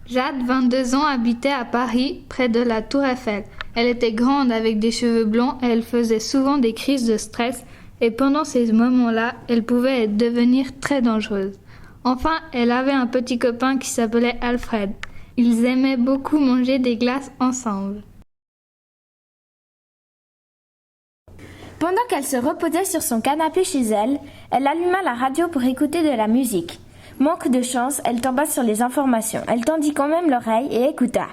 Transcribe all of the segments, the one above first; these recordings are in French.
Jade, 22 ans, habitait à Paris, près de la Tour Eiffel. Elle était grande avec des cheveux blonds et elle faisait souvent des crises de stress et pendant ces moments-là, elle pouvait devenir très dangereuse. Enfin, elle avait un petit copain qui s'appelait Alfred. Ils aimaient beaucoup manger des glaces ensemble. Pendant qu'elle se reposait sur son canapé chez elle, elle alluma la radio pour écouter de la musique. Manque de chance, elle tomba sur les informations. Elle tendit quand même l'oreille et écouta.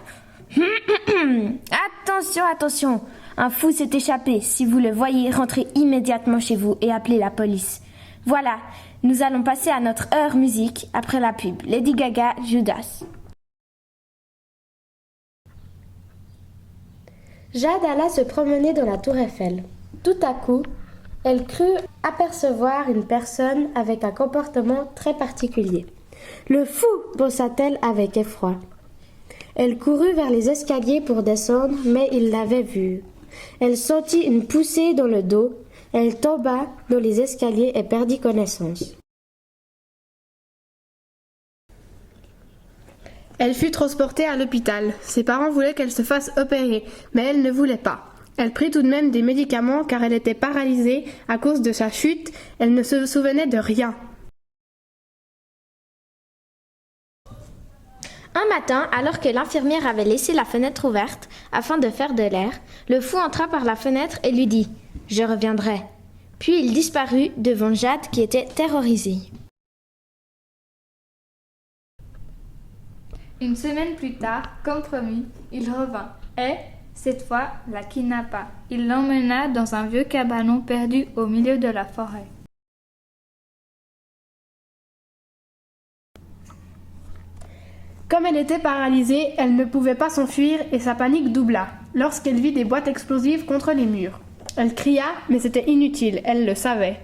Attention, attention! Un fou s'est échappé. Si vous le voyez, rentrez immédiatement chez vous et appelez la police. Voilà, nous allons passer à notre heure musique après la pub. Lady Gaga, Judas. Jade alla se promener dans la tour Eiffel. Tout à coup, elle crut apercevoir une personne avec un comportement très particulier. « Le fou !» pensa-t-elle avec effroi. Elle courut vers les escaliers pour descendre, mais il l'avait vue. Elle sentit une poussée dans le dos. Elle tomba dans les escaliers et perdit connaissance. Elle fut transportée à l'hôpital. Ses parents voulaient qu'elle se fasse opérer, mais elle ne voulait pas. Elle prit tout de même des médicaments car elle était paralysée à cause de sa chute. Elle ne se souvenait de rien. Un matin, alors que l'infirmière avait laissé la fenêtre ouverte afin de faire de l'air, le fou entra par la fenêtre et lui dit « Je reviendrai ». Puis il disparut devant Jade qui était terrorisée. Une semaine plus tard, comme promis, il revint et, cette fois, la kidnappa. Il l'emmena dans un vieux cabanon perdu au milieu de la forêt. Comme elle était paralysée, elle ne pouvait pas s'enfuir et sa panique doubla lorsqu'elle vit des boîtes explosives contre les murs. Elle cria, mais c'était inutile, elle le savait.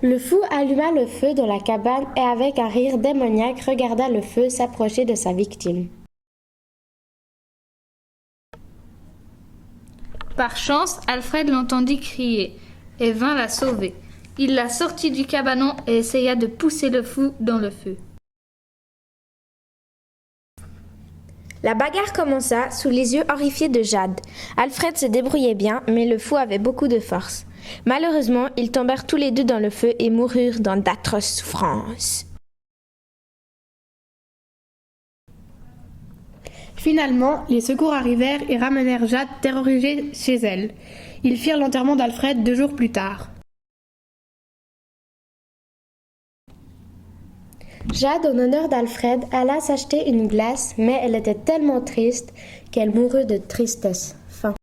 Le fou alluma le feu dans la cabane et avec un rire démoniaque regarda le feu s'approcher de sa victime. Par chance, Alfred l'entendit crier et vint la sauver. Il la sortit du cabanon et essaya de pousser le fou dans le feu. La bagarre commença sous les yeux horrifiés de Jade. Alfred se débrouillait bien, mais le fou avait beaucoup de force. Malheureusement, ils tombèrent tous les deux dans le feu et moururent dans d'atroces souffrances. Finalement, les secours arrivèrent et ramenèrent Jade terrorisée chez elle. Ils firent l'enterrement d'Alfred 2 jours plus tard. Jade, en honneur d'Alfred, alla s'acheter une glace, mais elle était tellement triste qu'elle mourut de tristesse. Fin.